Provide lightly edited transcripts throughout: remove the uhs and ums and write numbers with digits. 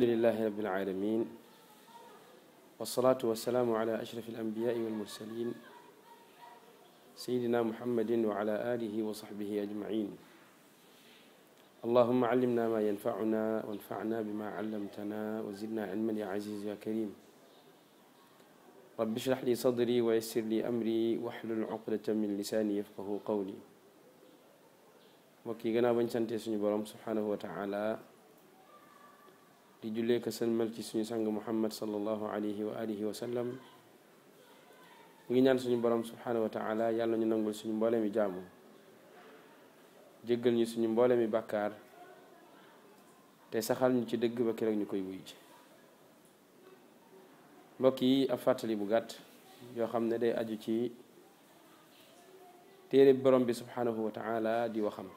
الحمد لله رب العالمين والصلاة والسلام على أشرف الأنبياء والمرسلين سيدنا محمد وعلى آله وصحبه أجمعين. اللهم علمنا ما ينفعنا وانفعنا بما علمتنا وزدنا علما يا عزيز يا كريم. رب اشرح لي صدري ويسر لي أمري واحلل عقدة من لساني يفقه قولي. mbokk yi gannaaw bañ sante suñu borom subhanahu wa ta'ala di jullee ka sëlmal ci suñu sang muhammad sallallahu alayhi wa alihi wa sallam, ngi ñaan suñu borom subhanahu wa ta'ala yàlla ñu nangul suñu mboole mi jaamu, jéggal ñu suñu mboole mi bàkkaar te saxal ñu ci dëgg ba keroog ñu koy wuy ji. mbokk yi ab fàttali bu gàtt yoo xam ne day aju ci téere borom bi subhanahu wa ta'ala di waxam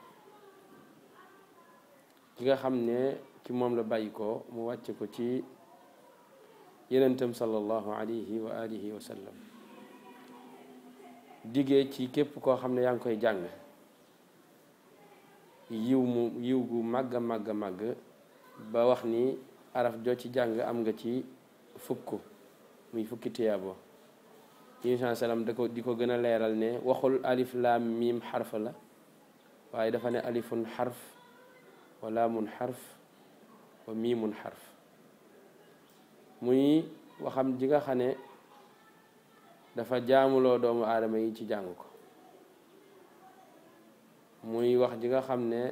ki nga xam ne ci moom la bàyyi ko mu wàcce ko ci yenentam sallallahu alayhi wa alihi wa sallam, diggee ci képp koo xam ne yaa ngi koy jàng yiw gu màgg a màgg ba wax ni araf joo ci jàng am nga ci fukk muy fukki tiyaabo. Yonent bi sallam di ko gën a leeral ne waxul alif laam miim xarf la, waaye dafa ne alifun xarf wa laamun xarf wa miimun xarf, muy waxam ji nga xam ne dafa jaamuloo doomu aadama yi ci jàng ko, muy wax ji nga xam ne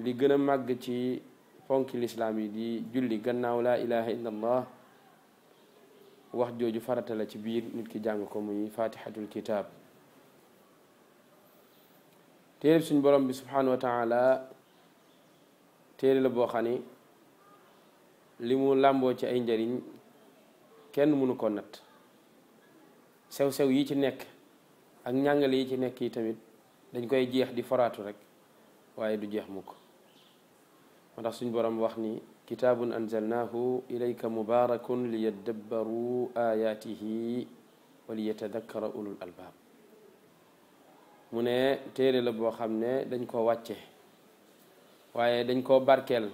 li gën a màgg ci ponki lislaam yi di julli gannaaw laa ilaha illa allah, wax jooju farata la ci biir nit ki jàng ko, muy fatihatul kitab. téere suñu borom bi subhanahu wa ta'ala téere la boo xam ne li mu làmboo ci ay njariñ kenn mënu ko natt. sew-sew yi ci nekk ak njàngale yi ci nekk yi tamit dañ koy jeex di foraatu rek waaye du jeex mukk. moo tax suñu borom wax ni kitaabun anzalnaahu ilayka mubaarakun liyaddabbaru ayaatihi wa liyatadakkara ulul albaab. mu ne téere la boo xam ne dañ koo wàcce waaye dañ koo barkeel,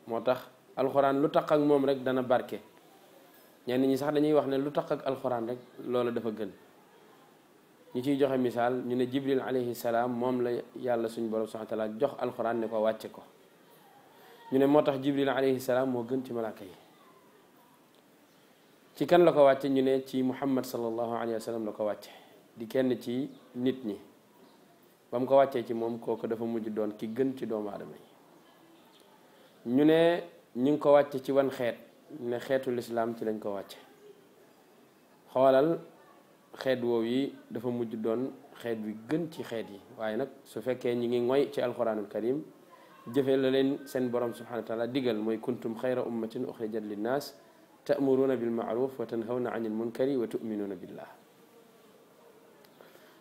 moo tax alxuraan lu tax ak moom rek dana barke. ñenn ñi sax dañuy wax ne lu tax ak alxuraan rek loola dafa gën. ñi ciy joxe misaal ñu ne jibril alayhi salaam moom la yàlla suñu borom subhaanahu wa taala jox alxuraan ne ko wàcce ko, ñu ne moo tax jibril alayhi salaam moo gën ci malaaka yi. ci kan la ko wàcce? ñu ne ci muhammad sallallahu alayhi wa sallam la ko wàcce, di kenn ci nit ñi. ba mu ko wàccee ci moom kooku dafa mujj doon ki gën ci doomu aadama yi. ñu ne ñu ngi ko wàcce ci wan xeet, ne xeetu lislaam ci lañ ko wàcce. xoolal xeet woow yi dafa mujj doon xeet wi gën ci xeet yi. waaye nag su fekkee ñi ngi ngoy ci alquranul karim, jëfe la leen seen borom subhanahu wa taala digal, mooy kuntum xayra ummatin uxrijat linnaas ta'muruuna bil ma'ruf wa tanhawna anil munkari wa tu'minuuna billah.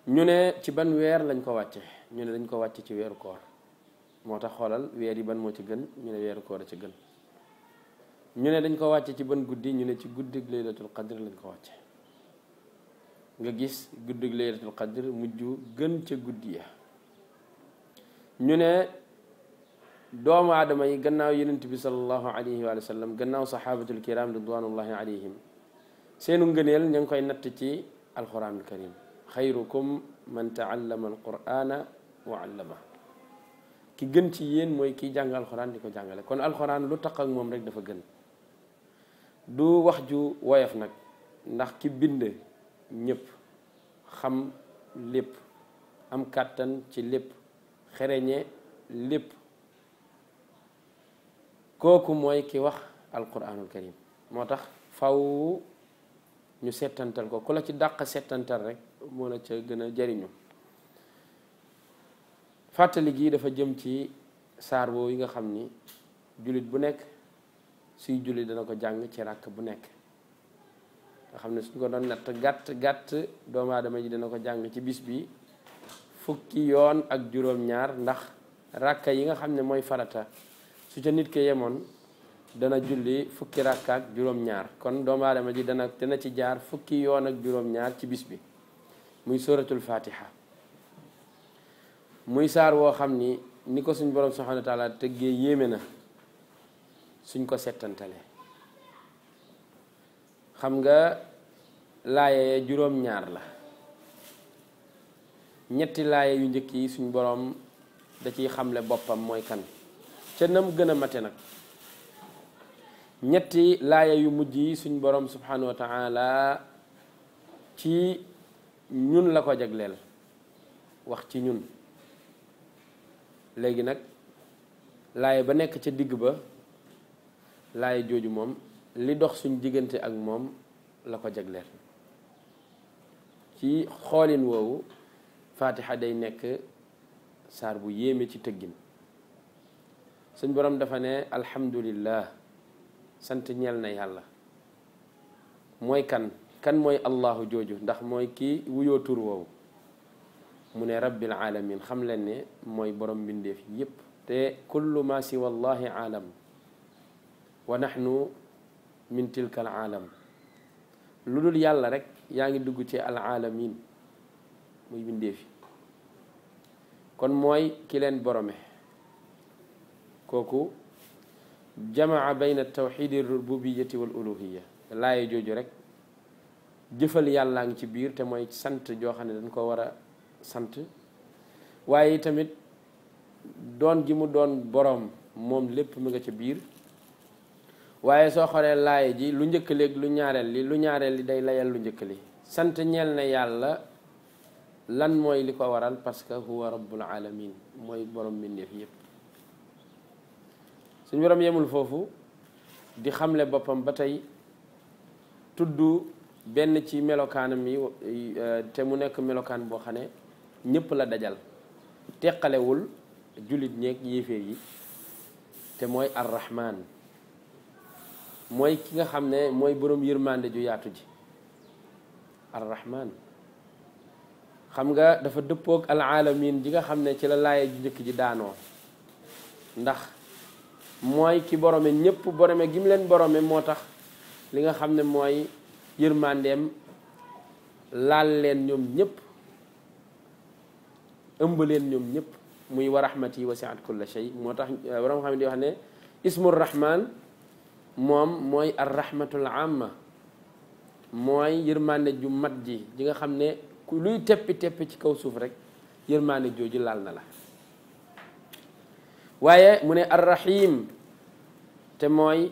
ñu ne ci ban weer lañ ko wàcce? ñu ne dañ ko wàcce ci weeru koor. moo tax xoolal weer yi ban moo ci gën? ñu ne weeru koor a ci gën. ñu ne dañ ko wàcce ci ban guddi? ñu ne ci guddig laylatul qadr lañ ko wàcce. nga gis guddig laylatul qadr mujj gën ca guddi ya. ñu ne doomu aadama yi gannaaw yonent bi sallallahu alayhi wa sallam, gannaaw saxaabatul kiram ridwanullahi alayhim, seenu ngëneel ña ngi koy natt ci alquranul karim. xayrukum man taallama alqur'ana wa allama. ki gën ci yéen mooy kiy jàng alxuraan di ko jàngale. kon alxuraan lu tax ak moom rek dafa gën. du wax ju woyof nag, ndax ki bind ñëpp, xam lépp, am kàttan ci lépp, xereñe lépp, kooku mooy ki wax alquranul karim. moo tax faw ñu settantal ko. ku la ci dàq settantal rek moo la ca gën a jariñu. fàttali gi dafa jëm ci saar boobu yi nga xam ni jullit bu nekk suy julli dana ko jàng ci ràkk bu nekk. nga xam ne suñ ko doon natt gàtt doomu aadama ji dana ko jàng ci bis bi fukki yoon ak juróom-ñaar, ndax ràkka yi nga xam ne mooy farata su ca nit ke yemoon dana julli fukki ràkka ak juróom-ñaar. kon doomu aadama ji dana ci jaar fukki yoon ak juróom-ñaar ci bis bi. muy suratul fatiha, muy saar woo xam ni ko suñ borom subhanahu wa taala tëggee yéeme na. suñ ko settantale xam nga laaye juróom-ñaar la ñetti laaye yu njëkk yi suñ boroom da ciy xamle boppam mooy kan ca nam gën a mate nag ñetti laaye yu mujj yi suñ boroom subhanahu wa taala ci ñun la ko jagleel wax ci ñun léegi nag laaye ba nekk ca digg ba laaye jooju moom li dox suñ diggante ak moom la ko jagleel ci xoolin woowu Fatiha day nekk saar bu yéeme ci tëggin suñ boroom dafa ne alhamdulillah sant ñeel na yàlla mooy kan mooy allahu jooju ndax mooy kii wuyoo tur woowu mu ne rabbil alamin xam leen ne mooy borom mbindeef yépp te kullu ma siwa allahi aalam wa nahnu min tilka al aalam lu dul yàlla rek yaa ngi dugg ci al alamin muy mbindeef yi kon mooy ki leen borome kooku jamaa bayna tawxidi rububiyati wal uluhiya laaye jooju rek jëfal yàllaa ngi ci biir te mooy sant joo xam ne dañ ko war a sant waaye tamit doon gi mu doon boroom moom lépp mu nga ca biir waaye soo xoolee laaye ji lu njëkk léeg lu ñaareel li day layal lu njëkk li sant ñeel na yàlla lan mooy li ko waral parce que huwa rabbul alamin mooy boroom mbindeef yépp suñu boroom yemul foofu di xamle boppam ba tey tudd benn ci melokaanam yi te mu nekk melokaan boo xam ne ñépp la dajal teqalewul jullit ñeeg yéeféer yi te mooy arrahman mooy ki nga xam ne mooy boroom yërmande ju yaatu ji arrahman xam nga dafa dëppoog alaalamin ji nga xam ne ci la laaye ju njëkk ji daanoo ndax mooy ki borome ñépp borome gi mu leen borome moo tax li nga xam ne mooy yërmandeem laal leen ñoom ñépp ëmb leen ñoom ñépp muy wa rahmati wasi'at kulla shay moo tax borom xam ne di wax ne ismu rahman moom mooy ar rahmatul amma mooy yërmande ju mat ji nga xam ne ku luy teppi ci kaw suuf rek yërmande jooju laal na la waaye mu ne arrahim te mooy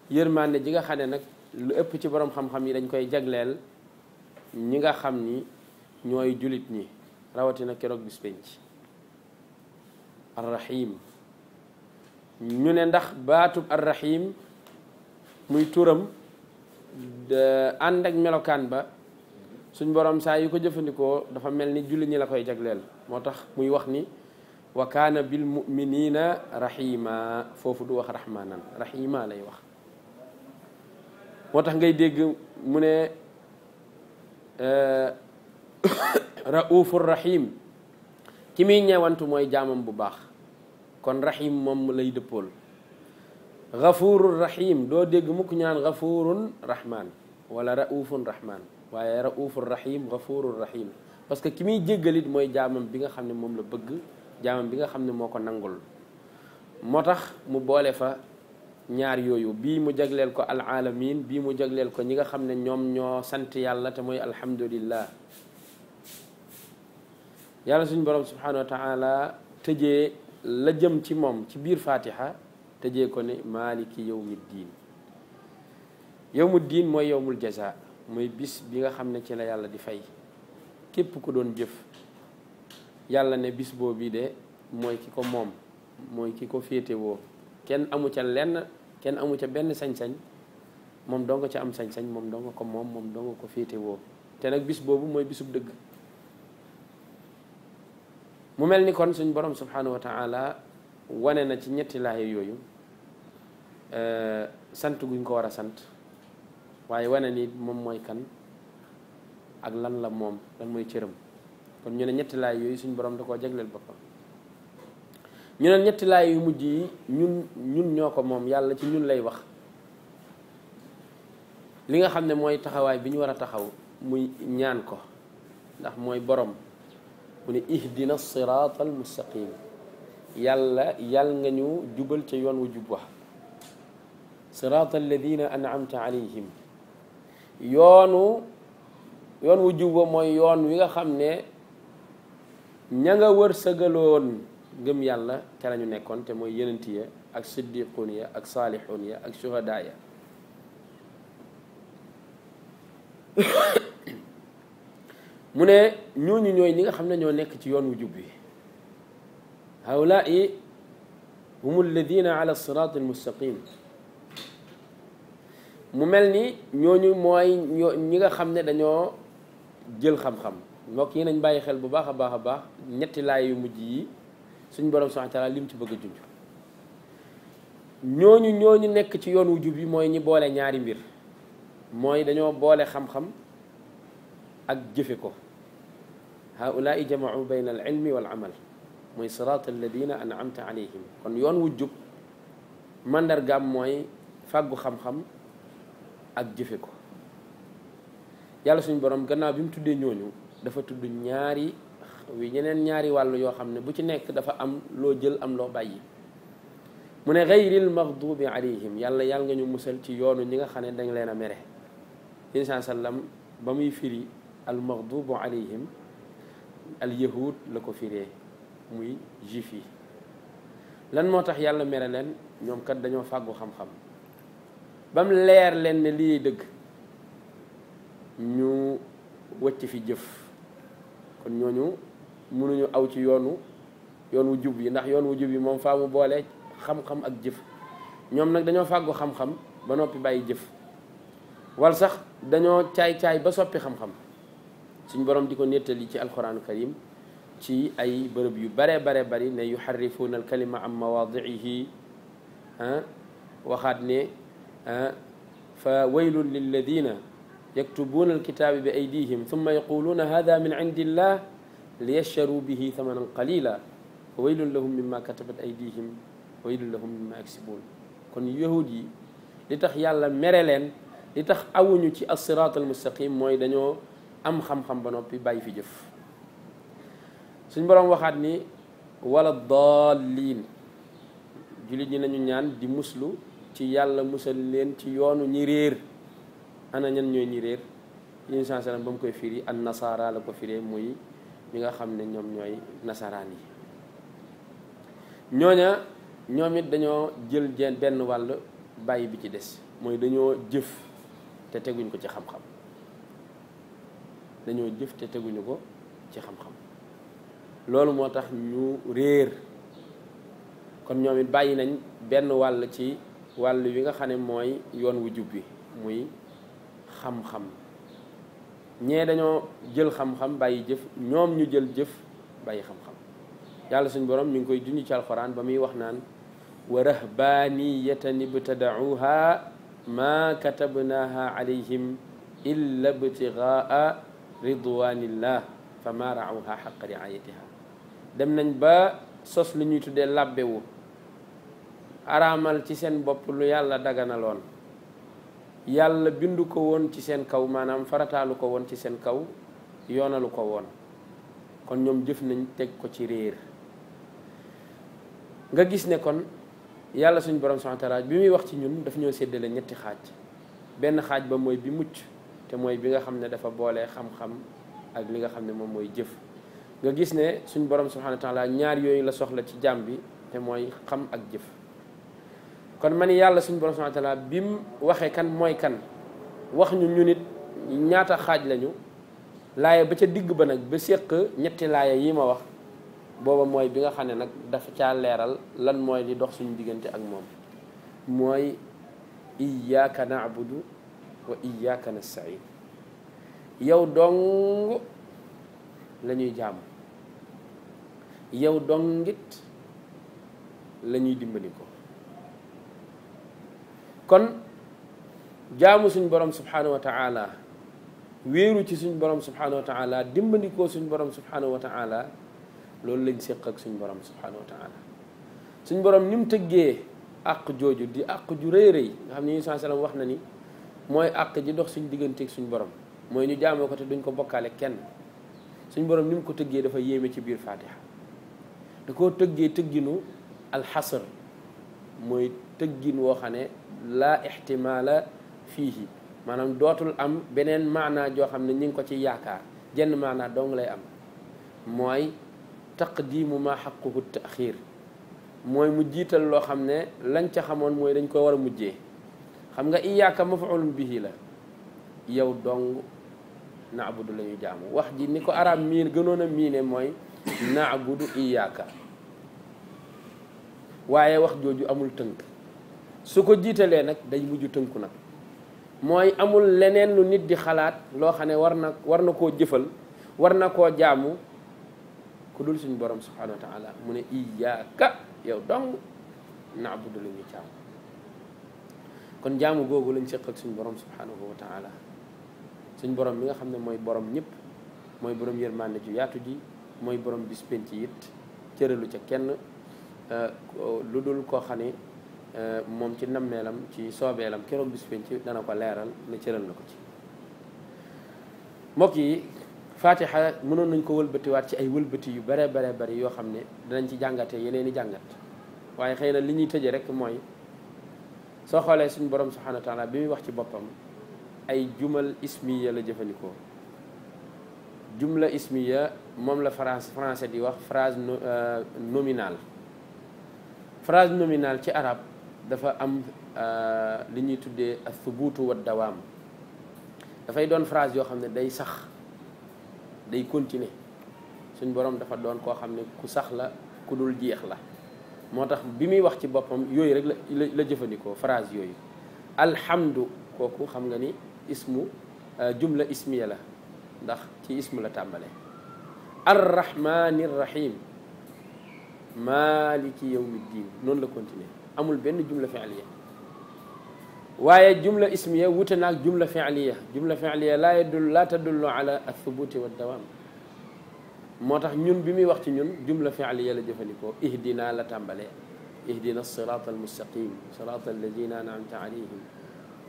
yërmande ji nga xam ne nag lu ëpp ci borom xam-xam yi dañ koy jagleel ñi nga xam ni ñooy julit ñi rawatina keroog bis penc arrahim ñu ne ndax baatub arrahim muy turam ànd ak melokaan ba suñ borom saa yu ko jëfandikoo dafa mel ni jullit ñi la koy jagleel moo tax muy wax ni wa kaana bil muminina rahima foofu du wax rahmanan rahima lay wax moo tax ngay dégg mu ne raufur rahim ki muy ñeewantu mooy jaamam bu baax kon rahim moom lay dëppool gafurur rahim doo dégg mukk ñaan gafurun rahman wala raufun rahman waaye raufur rahim gafurur rahim parce que ki muy jéggalit mooy jaamam bi nga xam ne moom la bëgg jaamam bi nga xam ne moo ko nangul moo tax mu boole fa ñaar yooyu bii mu jagleel ko al alamin bii mu jagleel ko ñi nga xam ne ñoom ñoo sant yàlla te mooy alhamdulillah yàlla suñu borom subhanahu wa taala tëjee la jëm ci moom ci biir fatiha tëjee ko ne maliki yawmiddin yawmuddin mooy yawmul jaza mooy bis bi nga xam ne ci la yàlla di fay képp ku doon jëf yàlla ne bis boobu de mooy ki ko moom mooy ki ko féetewoo kenn amu ca lenn kenn amu ca benn sañ-sañ moom doo nga ca am sañ-sañ moom doo nga ko moom doo nga ko féetewoo te nag bis boobu mooy bisub dëgg mu mel ni kon suñ borom subhanahu wa taala wane na ci ñetti laay yooyu sant guñ ko war a sant waaye wane ni moom mooy kan ak lan la moom lan mooy cëram kon ñu ne ñetti laay yooyu suñ borom da koo jagleel boppam ñu ne ñetti laay yu mujj yi ñun ñoo ko moom yàlla ci ñun lay wax li nga xam ne mooy taxawaay bi ñu war a taxaw muy ñaan ko ndax mooy borom mu ne ihdina siraatal mustaqim yàlla nga ñu jubal ca yoon wu jub wax siraata alladina an'amta alayhim yoon wu jub wa mooy yoon wi nga xam ne ña nga wërsëgaloon ngëm yàlla ca la ñu nekkoon te mooy yenent ya ak siddiquun ya ak saalixuun ya ak shuhadaa ya mu ne ñooñu ñooy ñi nga xam ne ñoo nekk ci yoon wu jub bi haulaai hum alladina ala sirat almustaqim mu mel ni ñooñu mooy ñi nga xam ne dañoo jël xam-xam mbokk yi nañ bàyyi xel bu baax a baax a baax ñetti laay yu mujj yi suñ borom subhanahu wa taala lim ci bëgg a junj ñooñu nekk ci yoon wu jub bi mooy ñi boole ñaari mbir mooy dañoo boole xam-xam ak jëfe ko haulaai jamau bayna al ilmi wal amal mooy sirat alladina an'amta alayhim kon yoon wu jub mandargaam mooy fàggu xam-xam ak jëfe ko yàlla suñu borom gannaaw bi mu tuddee ñooñu dafa tudd ñeneen ñaari wàll yoo xam ne bu ci nekk dafa am loo jël am loo bàyyi mu ne gayril maghdubi alayhim yàlla nga ñu musal ci yoonu ñi nga xam ne dañ leen a mere yéen saa sallam ba muy firi al maghdubu alayhim al yahud la ko firee muy juif yi lan moo tax yàlla mere leen ñoom kat dañoo fàggu xam-xam ba mu leer leen ne lii dëgg ñu wëcc fi jëf kon ñooñu mënuñu aw ci yoon wu jub yi ndax yoon wu jub yi moom faa mu boole xam-xam ak jëf ñoom nag dañoo fàggu xam-xam ba noppi bàyyi jëf wal sax dañoo caay-caay ba soppi xam-xam suñ borom di ko nettali ci alquranu karim ci ay bërëb yu bare bari ne yuharrifuuna alkalima an mawaadiihi waxaat ne fa waylun lilladina yaktubuuna alkitaaba bi aydihim thumma yaquluuna hada min indillah liyashtaruu bihi thamanan qalila fa waylun lahum mimma katabat aydihim wa waylun lahum mimma yaksibuun kon yahud yi li tax yàlla mere leen li tax awuñu ci as-siraat al-mustaqim mooy dañoo am xam-xam ba noppi bàyyi fi jëf suñ boroom waxaat ni wala daalliin jullit ñi nañu ñaan di muslu ci yàlla musal leen ci yoonu ñi réer ana ñan ñooy ñi réer yéen saa sallam ba mu koy firi an nasaara la ko firee muy ñi nga xam ne ñoom ñooy nasaraan yi ñoom it dañoo jël benn wàll bàyyi bi ci des mooy dañoo jëf te teguñ ko ci xam-xam loolu moo tax ñu réer kon ñoom it bàyyi nañ benn wàll ci wàll wi nga xam ne mooy yoon wu jub bi muy xam-xam ñee dañoo jël xam-xam bàyyi jëf ñoom ñu jël jëf bàyyi xam-xam yàlla suñ borom mi ngi koy junj ci alxuraan ba muy wax naan wa rahbaniyatan ibtada'uha ma katabnaha alayhim illa ibtigaa ridwanillah fama ra'awha haqqa riayatiha dem nañ ba sos lu ñuy tuddee labbewu araamal ci seen bopp lu yàlla daganaloon yàlla bindu ko woon ci seen kaw maanaam farataalu ko woon ci seen kaw yoonalu ko woon kon ñoom jëf nañ teg ko ci réer nga gis ne kon yàlla suñ borom subhanahu wa ta'ala bi muy wax ci ñun daf ñoo séddale ñetti xaaj benn xaaj ba mooy bi mucc te mooy bi nga xam ne dafa boole xam-xam ak li nga xam ne moom mooy jëf nga gis ne suñ borom subhanahu wa ta'ala ñaar yooyu la soxla ci jaam bi te mooy xam ak jëf kon man yàlla suñ borom subhanahu wa ta'ala bi mu waxee kan mooy kan wax ñu nit ñaata xaaj lañu laaya ba ca digg ba nag ba séq ñetti laaya yi ma wax booba mooy bi nga xam ne nag dafa caa leeral lan mooy li dox suñu diggante ak moom mooy iyyaka na'budu wa iyyaka nasta'in yow dong la ñuy jaamu yow dongit la ñuy dimbali ko kon jaamu suñ borom subhanahu wa ta'ala wéeru ci suñ borom subhanahu wa ta'ala dimbandikoo suñ borom subhanahu wa ta'ala loolu lañ séq ak suñ borom subhanahu wa ta'ala suñ borom ni mu tëggee àq jooju di àq ju rëy rëy nga xam ne Yunus sallam wax na ni mooy àq ji dox suñ digganteeg suñ borom mooy ñu jaamoo ko te duñ ko bokkaale kenn suñ borom ni mu ko tëggee dafa yéeme ci biir Fatiha da koo tëggee tëgginu alxasr mooy tëggin woo xam ne laa ixtimaala fiihi maanaam dootul am beneen maanaa joo xam ne ñi ngi ko ci yaakaar jenn maanaa dong lay am mooy taqdiimu ma xaquhu taaxiir mooy mu jiital loo xam ne lañ ca xamoon mooy dañ ko war a mujjee xam nga iyaaka maf'ulun bihi la yow dong naabudu la ñuy jaamu wax ji ni ko arab miin gënoon a miine mooy naabudu iyaaka waaye wax jooju amul tënk su ko jiitalee nag day mujj tënku nag mooy amul leneen lu nit di xalaat loo xam ne war na koo jëfal war na koo jaamu ku dul suñu borom subhanahu wa taala mu ne iyaaka yow dong naabudu la ñuy jaamu kon jaamu googu lañ seq ak suñu borom subhanahu wa taala suñu borom mi nga xam ne mooy borom ñëpp mooy borom yërmande ju yaatu ji mooy borom bis penc it cëralu ca kenn lu dul koo xam ne moom ci nammeelam ci soobeelam keroog bis penc dana ko leeral ne cëral na ko ci mbokk yi fatiha mënoon nañ ko wëlbatiwaat ci ay wëlbati yu bare bare bari yoo xam ne danañ ci jàngate yeneen i jàngat waaye xëy na li ñuy tëje rek mooy soo xoolee suñu borom subhanahu wa taala bi muy wax ci boppam ay jumal ismiya la jëfandikoo jumla ismiya moom la français di wax phrase nominale phrase nominale ci arab dafa am li ñuy tuddee athubutu wa dawaam dafay doon phrase yoo xam ne day sax day continuer suñ borom dafa doon koo xam ne ku sax la ku dul jeex la moo tax bi muy wax ci boppam yooyu rek la jëfandikoo phrase yooyu alhamdu kooku xam nga ni ismu jumla ismiya la ndax ci ismu la tàmbale arrahmani rrahim maliki yawmi ddin noonu la continuer amul benn jumla fi'liya waaye jumla ismiya wute naag jumla fi'liya laa tadullu ala athubuti wa dawam moo tax ñun bi muy wax ci ñun jumla fi'liya la jëfandikoo ihdina la tàmbalee ihdina sirata almustaqim sirata alladina an'amta alayhim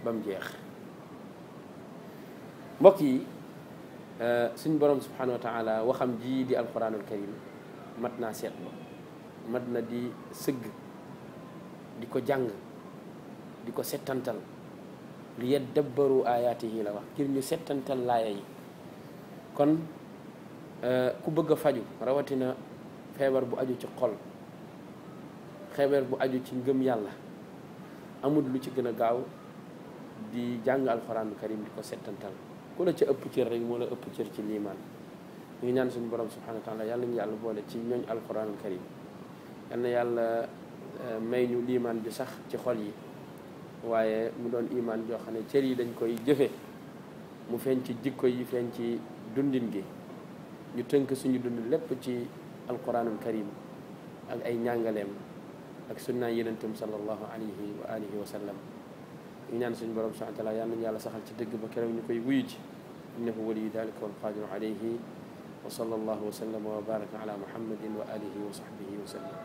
ba mu jeex mbokk yi suñ borom subhanahu wa taala waxam ji di alquranul karim mat naa seetlu mat na di sëgg di ko jàng di ko settantal li yaddabbaru ayaatihi la wax ngir ñu settantal laaya yi kon ku bëgg a faju rawatina feebar bu aju ci xol feebar bu aju ci ngëm yàlla amul lu ci gën a gaaw di jàng alxuraanul karim di ko settantal ku la ca ëpp cër rek moo la ëpp cër ci liimaan ñu ngi ñaan suñu borom subhanahu wa taala yàlla ñu yàlla boole ci ñooñ alxuraanul karim yal na yàlla may ñu liimaan bi sax ci xol yi waaye mu doon imaan joo xam ne cër yi dañ koy jëfe mu feeñ ci jikko yi feeñ ci dundin gi ñu tënk suñu dund lépp ci alquranul karim ak ay njàngaleem ak sunnaa yenentam sallallahu alayhi wa alihi wa sallam ñu ñaan suñu borom subhanahu wa taala yal nañu yàlla saxal ci dëgg ba keroog ñu koy wuyu ci innahu waliyu dalika wal qadiru alayhi wa sallallahu wa sallama wa baraka ala muhammadin wa alihi wa sahbihi wa sallam